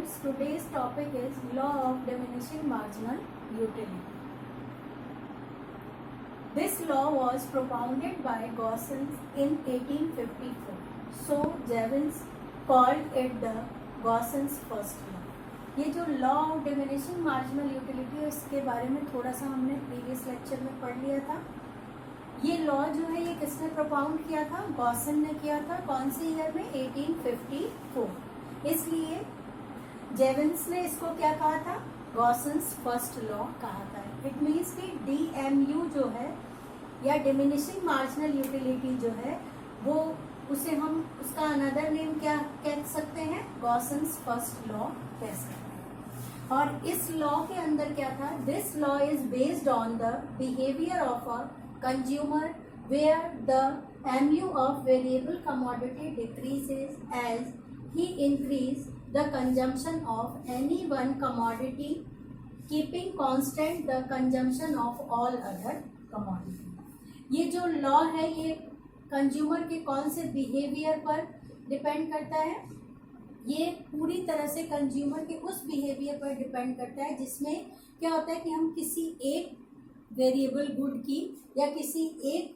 students, today's topic is law of diminishing marginal utility. This law was propounded by Gaussen in 1854. So Jevons called it the Gaussen's first law. ये जो law of diminishing marginal utility है इसके बारे में थोड़ा सा हमने previous lecture में पढ़ लिया था. ये लॉ जो है ये किसने प्रोपाउंड किया था? गॉसन ने किया था. कौन से ईयर में? 1854. इसलिए जेवंस ने इसको क्या कहा था? गॉसन्स फर्स्ट लॉ कहा था. इट मीन्स कि DMU जो है या डिमिनिशिंग मार्जिनल यूटिलिटी जो है वो उसे हम उसका अनदर नेम क्या कह सकते हैं? गॉसन्स फर्स्ट लॉ कह सकते हैं. और इस लॉ के अंदर क्या था? This law is based on the behaviour of a consumer where the MU of variable commodity decreases as he increase the consumption of any one commodity keeping constant the consumption of all other commodity. ये जो law है ये consumer के कौन से behaviour पर depend करता है? ये पूरी तरह से कंज्यूमर के उस बिहेवियर पर डिपेंड करता है जिसमें क्या होता है कि हम किसी एक वेरिएबल गुड की या किसी एक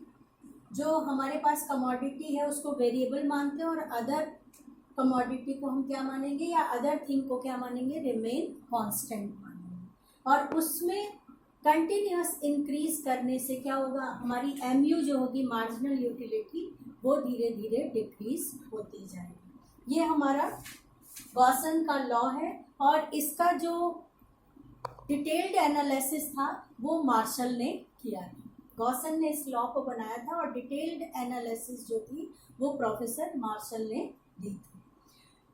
जो हमारे पास कमोडिटी है उसको वेरिएबल मानते हैं और अदर कमोडिटी को हम क्या मानेंगे या अदर थिंग को क्या मानेंगे? रिमेन कांस्टेंट मानेंगे. और उसमें कंटिन्यूअस इंक्रीज करने से क्या होगा? हमारी MU जो होगी मार्जिनल यूटिलिटी वो धीरे धीरे डिक्रीज होती जाएगी. ये हमारा गॉसन का लॉ है और इसका जो डिटेल्ड एनालिसिस था वो मार्शल ने किया था. गॉसन ने इस लॉ को बनाया था और डिटेल्ड एनालिसिस जो थी वो प्रोफेसर मार्शल ने दी थी.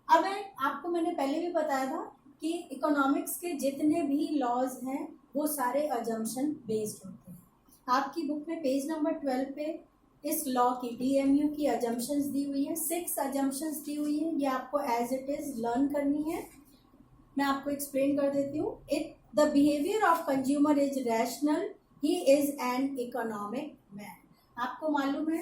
अब आपको मैंने पहले भी बताया था कि इकोनॉमिक्स के जितने भी लॉज हैं वो सारे अजम्पशन बेस्ड होते हैं. आपकी बुक में पेज नंबर 12 पे इस लॉ की DMU की अजम्पशंस दी हुई है. 6 अजम्पशंस दी हुई है. ये आपको एज इट इज लर्न करनी है. मैं आपको एक्सप्लेन कर देती हूँ. The behavior of consumer is rational. He is an economic man. आपको मालूम है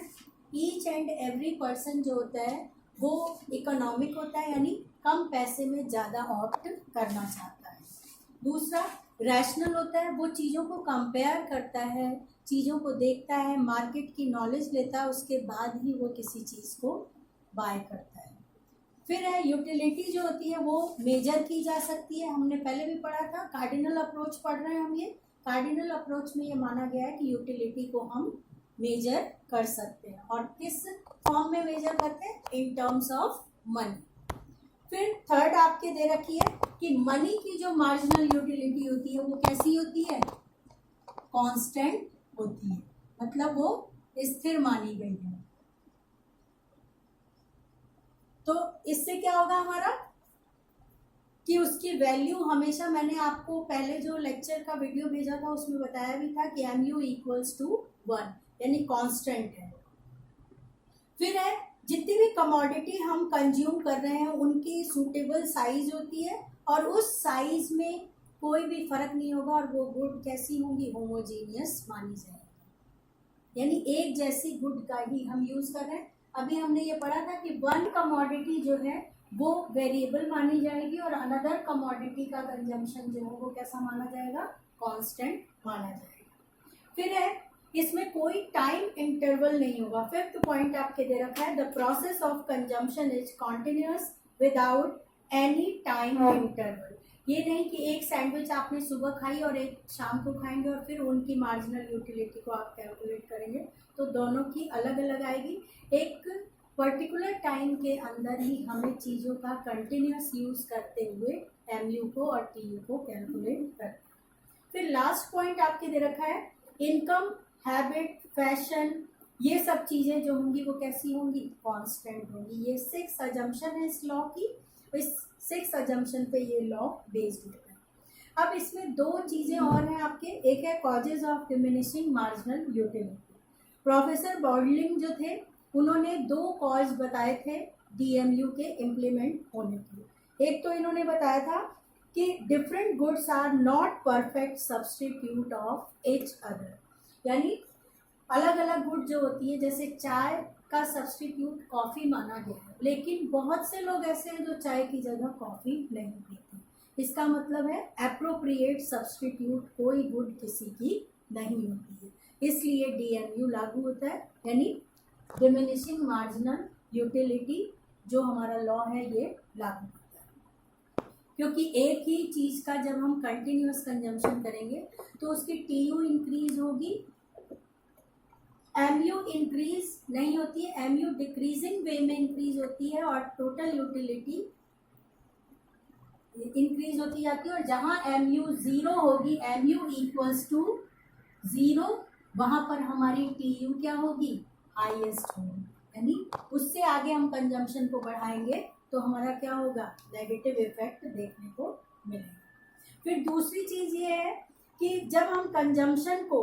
each and every person जो होता है वो इकोनॉमिक होता है यानी कम पैसे में ज़्यादा ऑप्ट करना चाहता है. दूसरा रैशनल होता है, वो चीज़ों को कंपेयर करता है, चीज़ों को देखता है, मार्केट की नॉलेज लेता है, उसके बाद ही वो किसी चीज़ को बाय करता है. फिर है यूटिलिटी जो होती है वो मेजर की जा सकती है. हमने पहले भी पढ़ा था. कार्डिनल अप्रोच पढ़ रहे हैं हम. ये कार्डिनल अप्रोच में ये माना गया है कि यूटिलिटी को हम मेजर कर सकते हैं. और किस फॉर्म में मेजर करते हैं? In terms of money. फिर थर्ड आपके दे रखी है कि मनी की जो मार्जिनल यूटिलिटी होती है वो कैसी होती है? कांस्टेंट होती है, मतलब वो स्थिर मानी गई है. तो इससे क्या होगा हमारा कि उसकी वैल्यू हमेशा, मैंने आपको पहले जो लेक्चर का वीडियो भेजा था उसमें बताया भी था कि MU इक्वल्स टू 1 यानी कांस्टेंट है. फिर है जितनी भी कमोडिटी हम कंज्यूम कर रहे हैं उनकी सूटेबल साइज होती है और उस साइज में कोई भी फर्क नहीं होगा और वो गुड कैसी होंगी? होमोजीनियस मानी जाएगी यानी एक जैसी गुड का ही हम यूज कर रहे हैं. अभी हमने ये पढ़ा था कि वन कमोडिटी जो है वो वेरिएबल मानी जाएगी और अनदर कमोडिटी का कंजम्पशन जो है वो कैसा माना जाएगा? कांस्टेंट माना जाएगा. फिर है इसमें कोई टाइम इंटरवल नहीं होगा. फिफ्थ पॉइंट आपके दे रखा है the process of consumption is continuous without any time interval. ये नहीं कि एक सैंडविच आपने सुबह खाई और एक शाम को खाएंगे और फिर उनकी मार्जिनल यूटिलिटी को आप कैलकुलेट करेंगे तो दोनों की अलग अलग आएगी. एक पर्टिकुलर टाइम के अंदर ही हमें चीज़ों का कंटिन्यूस यूज करते हुए MU को और TU को कैलकुलेट करते हैं. फिर लास्ट पॉइंट आपके दे रखा है इनकम, हैबिट, फैशन, ये सब चीज़ें जो होंगी वो कैसी होंगी? कांस्टेंट होंगी. ये 6 अजम्पशन है इस लॉ की. इस 6 अजम्पशन पे ये लॉ बेस्ड होता है. अब इसमें 2 चीज़ें और हैं आपके. एक है causes of diminishing marginal utility. Professor Boulding जो थे उन्होंने 2 कॉज बताए थे DMU के इम्प्लीमेंट होने के. एक तो इन्होंने बताया था कि different goods are not perfect substitute of each other यानी अलग अलग गुड जो होती है जैसे चाय का सब्स्टिट्यूट कॉफ़ी माना गया है, लेकिन बहुत से लोग ऐसे हैं जो चाय की जगह कॉफ़ी नहीं पीते. इसका मतलब है एप्रोप्रिएट सब्स्टिट्यूट कोई गुड किसी की नहीं होती है, इसलिए DMU लागू होता है, यानी डिमिनिशिंग मार्जिनल यूटिलिटी जो हमारा लॉ है ये लागू होता है। क्योंकि एक ही चीज का जब हम कंटिन्यूअस कंजम्पशन करेंगे तो उसकी TU इंक्रीज होगी, MU इंक्रीज नहीं होती है, MU डिक्रीजिंग वे में इंक्रीज होती है और टोटल यूटिलिटी इंक्रीज होती जाती है। और जहां MU जीरो होगी, MU इक्वल्स टू जीरो, वहां पर हमारी TU क्या होगी, हाईएस्ट होगी, यानी उससे आगे हम कंजम्पशन को बढ़ाएंगे तो हमारा क्या होगा, नेगेटिव इफेक्ट देखने को मिलेगा। फिर दूसरी चीज ये है कि जब हम कंजम्पशन को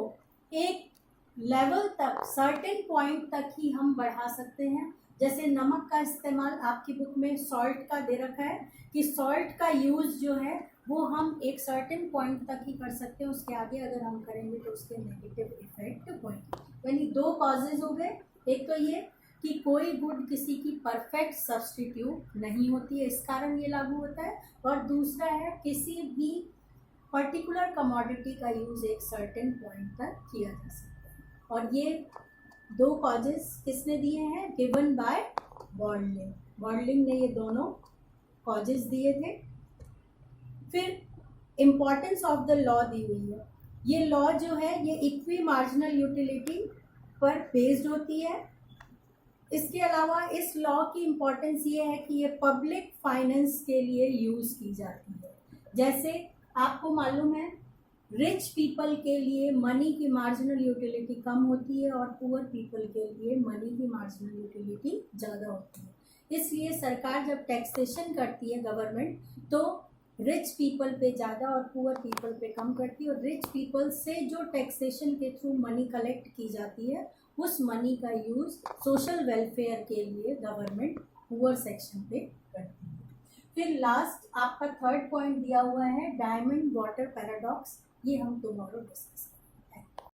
एक लेवल तक, सर्टेन पॉइंट तक ही हम बढ़ा सकते हैं, जैसे नमक का इस्तेमाल आपकी बुक में सॉल्ट का दे रखा है कि सॉल्ट का यूज जो है वो हम एक सर्टेन पॉइंट तक ही कर सकते हैं, उसके आगे अगर हम करेंगे तो उसके नेगेटिव इफेक्ट होंगे। यानी दो कॉजेज हो गए, एक तो ये कि कोई गुड किसी की परफेक्ट सब्स्टिट्यूट नहीं होती है, इस कारण ये लागू होता है, और दूसरा है किसी भी पर्टिकुलर कमोडिटी का यूज एक सर्टेन पॉइंट तक किया जा सकता है। और ये दो कॉजेस किसने दिए हैं, गिवन बाय बॉर्डलिंग, बॉर्डलिंग ने ये दोनों कॉजेस दिए थे। फिर इम्पोर्टेंस ऑफ द लॉ दी हुई है, ये लॉ जो है ये इक्वी मार्जिनल यूटिलिटी पर बेस्ड होती है। इसके अलावा इस लॉ की इम्पोर्टेंस ये है कि ये पब्लिक फाइनेंस के लिए यूज की जाती है। जैसे आपको मालूम है रिच पीपल के लिए मनी की मार्जिनल यूटिलिटी कम होती है और पुअर पीपल के लिए मनी की मार्जिनल यूटिलिटी ज़्यादा होती है। इसलिए सरकार जब टैक्सेशन करती है गवर्नमेंट, तो रिच पीपल पे ज़्यादा और पुअर पीपल पे कम करती है, और रिच पीपल से जो टैक्सेशन के थ्रू मनी कलेक्ट की जाती है उस मनी का यूज़ सोशल वेलफेयर के लिए गवर्नमेंट पुअर सेक्शन पे करती है। फिर लास्ट आपका थर्ड पॉइंट दिया हुआ है डायमंड वाटर पैराडॉक्स, ये हम टुमारो डिस्कस